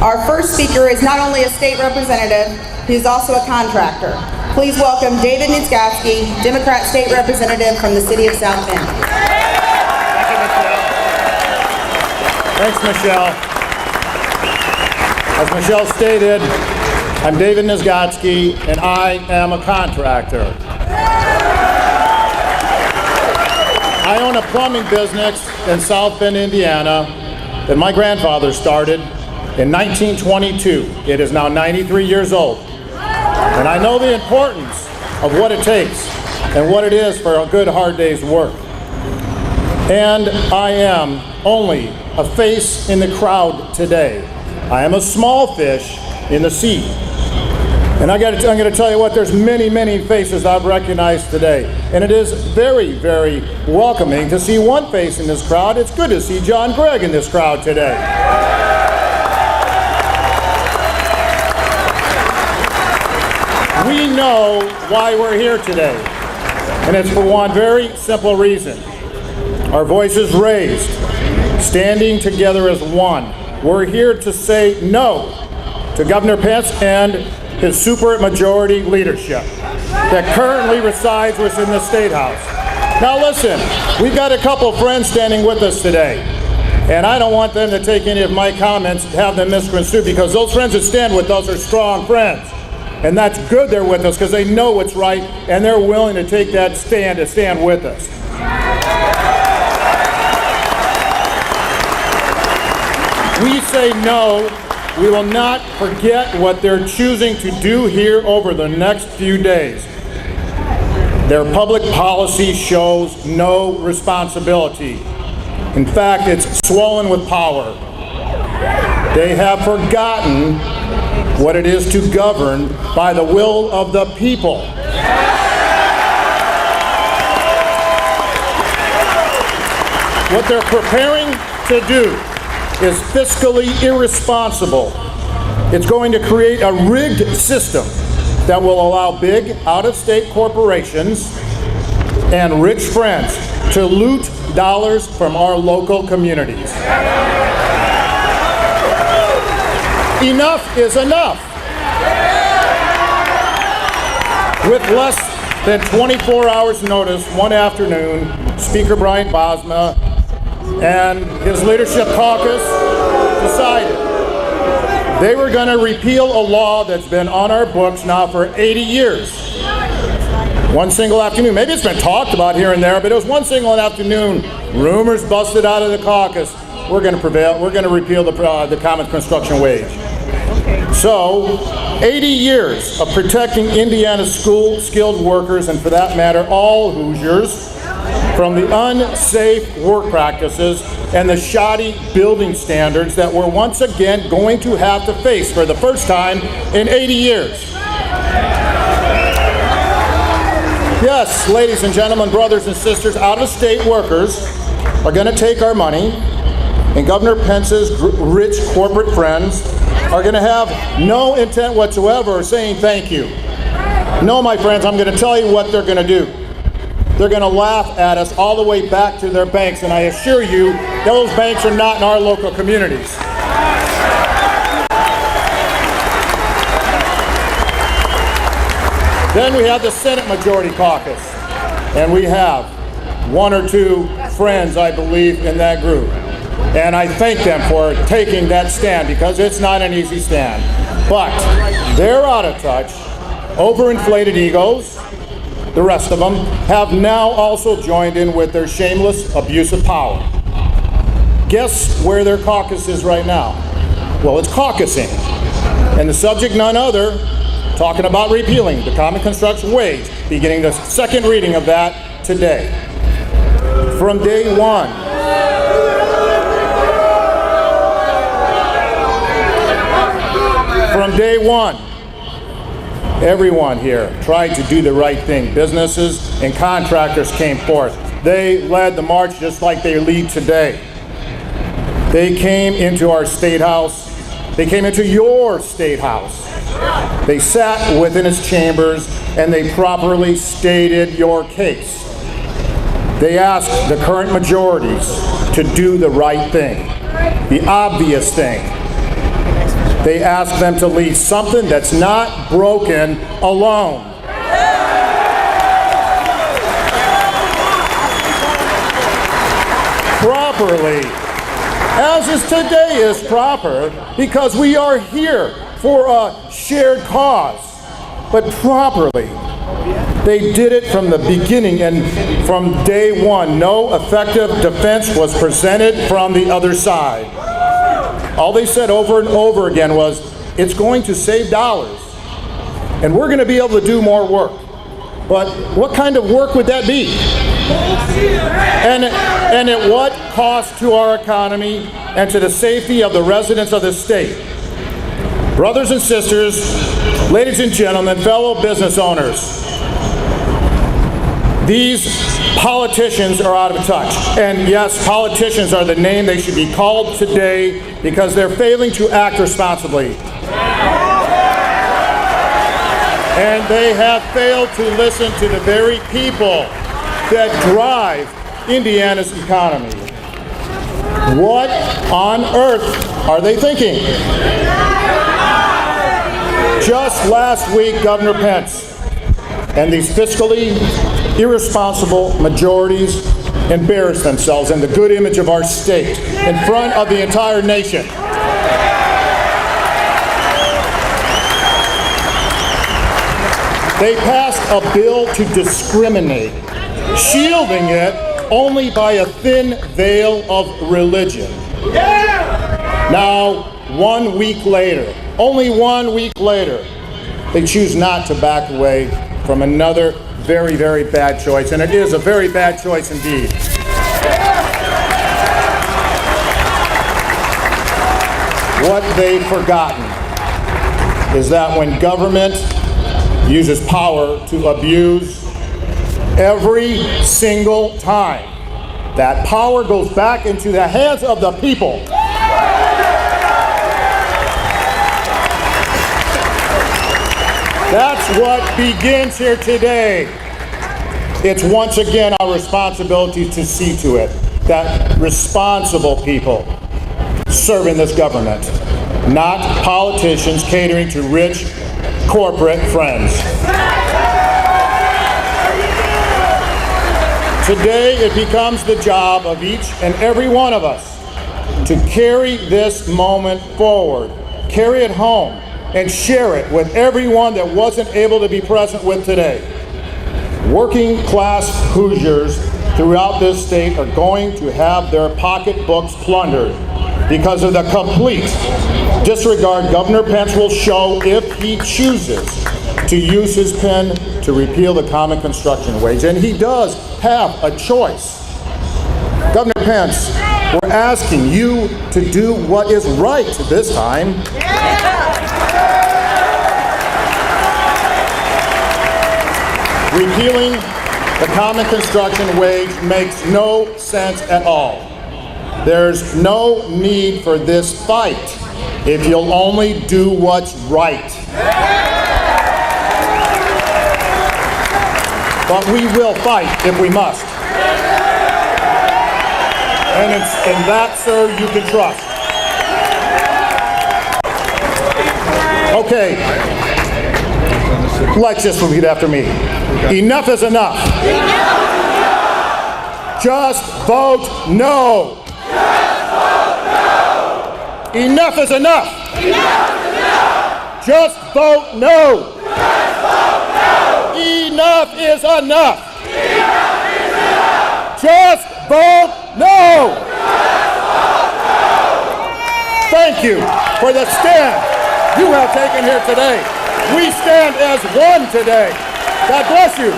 Our first speaker is not only a state representative, he's also a contractor. Please welcome David Niezgodski, Democrat State Representative from the City of South Bend. Thanks, Michelle. As Michelle stated, I'm David Niezgodski, and I am a contractor. I own a plumbing business in South Bend, Indiana, that my grandfather started in 1922. It is now 93 years old. And I know the importance of what it takes and what it is for a good, hard day's work. And I am only a face in the crowd today. I am a small fish in the sea. And I'm going to tell you what, there's many, many faces I've recognized today. And it is very, very welcoming to see one face in this crowd. It's good to see John Gregg in this crowd today. We know why we're here today. And it's for one very simple reason. Our voices raised, standing together as one. We're here to say no to Governor Pence and his supermajority leadership that currently resides within the State House. Now listen, we've got a couple friends standing with us today, and I don't want them to take any of my comments and have them misconstrued, because those friends that stand with us are strong friends. And that's good they're with us, because they know what's right, and they're willing to take that stand to stand with us. We say no. We will not forget what they're choosing to do here over the next few days. Their public policy shows no responsibility. In fact, it's swollen with power. They have forgotten what it is to govern by the will of the people. What they're preparing to do is fiscally irresponsible. It's going to create a rigged system that will allow big out-of-state corporations and rich friends to loot dollars from our local communities. Enough is enough. With less than 24 hours notice, one afternoon, Speaker Brian Bosma and his leadership caucus decided they were going to repeal a law that's been on our books now for 80 years. One single afternoon. Maybe it's been talked about here and there, but it was one single afternoon. Rumors busted out of the caucus. We're going to prevail. We're going to repeal the common construction wage. So, 80 years of protecting Indiana's skilled workers, and for that matter, all Hoosiers, from the unsafe work practices and the shoddy building standards that we're once again going to have to face for the first time in 80 years. Yes, ladies and gentlemen, brothers and sisters, out-of-state workers are going to take our money, and Governor Pence's rich corporate friends are going to have no intent whatsoever of saying thank you. No, my friends, I'm going to tell you what they're going to do. They're going to laugh at us all the way back to their banks, and I assure you, those banks are not in our local communities. Then we have the Senate Majority Caucus, and we have one or two friends, I believe, in that group. And I thank them for taking that stand, because it's not an easy stand. But they're out of touch, overinflated egos. The rest of them have now also joined in with their shameless abuse of power. Guess where their caucus is right now? Well, it's caucusing. And the subject, none other, talking about repealing the common construction wage, beginning the second reading of that today. From day one, everyone here tried to do the right thing. Businesses and contractors came forth. They led the march just like they lead today. They came into our State House. They came into your State House. They sat within its chambers and they properly stated your case. They asked the current majorities to do the right thing, the obvious thing. They ask them to leave something that's not broken alone. Properly, as is today is proper, because we are here for a shared cause. But properly, they did it from the beginning, and from day one, no effective defense was presented from the other side. All they said over and over again was, it's going to save dollars, and we're going to be able to do more work. But what kind of work would that be? And at what cost to our economy and to the safety of the residents of the state? Brothers and sisters, ladies and gentlemen, fellow business owners, these politicians are out of touch. And yes, politicians are the name they should be called today because they're failing to act responsibly. And they have failed to listen to the very people that drive Indiana's economy. What on earth are they thinking? Just last week, Governor Pence and these fiscally irresponsible majorities embarrassed themselves in the good image of our state in front of the entire nation. They passed a bill to discriminate, shielding it only by a thin veil of religion. Now, 1 week later, only 1 week later, they choose not to back away from another very, very bad choice, and it is a very bad choice indeed. What they've forgotten is that when government uses power to abuse, every single time, that power goes back into the hands of the people. That's what begins here today. It's once again our responsibility to see to it that responsible people serve in this government, not politicians catering to rich corporate friends. Today, it becomes the job of each and every one of us to carry this moment forward, carry it home, and share it with everyone that wasn't able to be present with today. Working class Hoosiers throughout this state are going to have their pocketbooks plundered because of the complete disregard Governor Pence will show if he chooses to use his pen to repeal the common construction wage. And he does have a choice. Governor Pence, we're asking you to do what is right this time. Repealing the common construction wage makes no sense at all. There's no need for this fight if you'll only do what's right. But we will fight if we must. And in that, sir, you can trust. Okay, let's just repeat after me. Enough is enough. Just vote no. Enough is enough. Just vote no. Enough is enough. Just vote no. Thank you for the stand you have taken here today. We stand as one today. God bless you.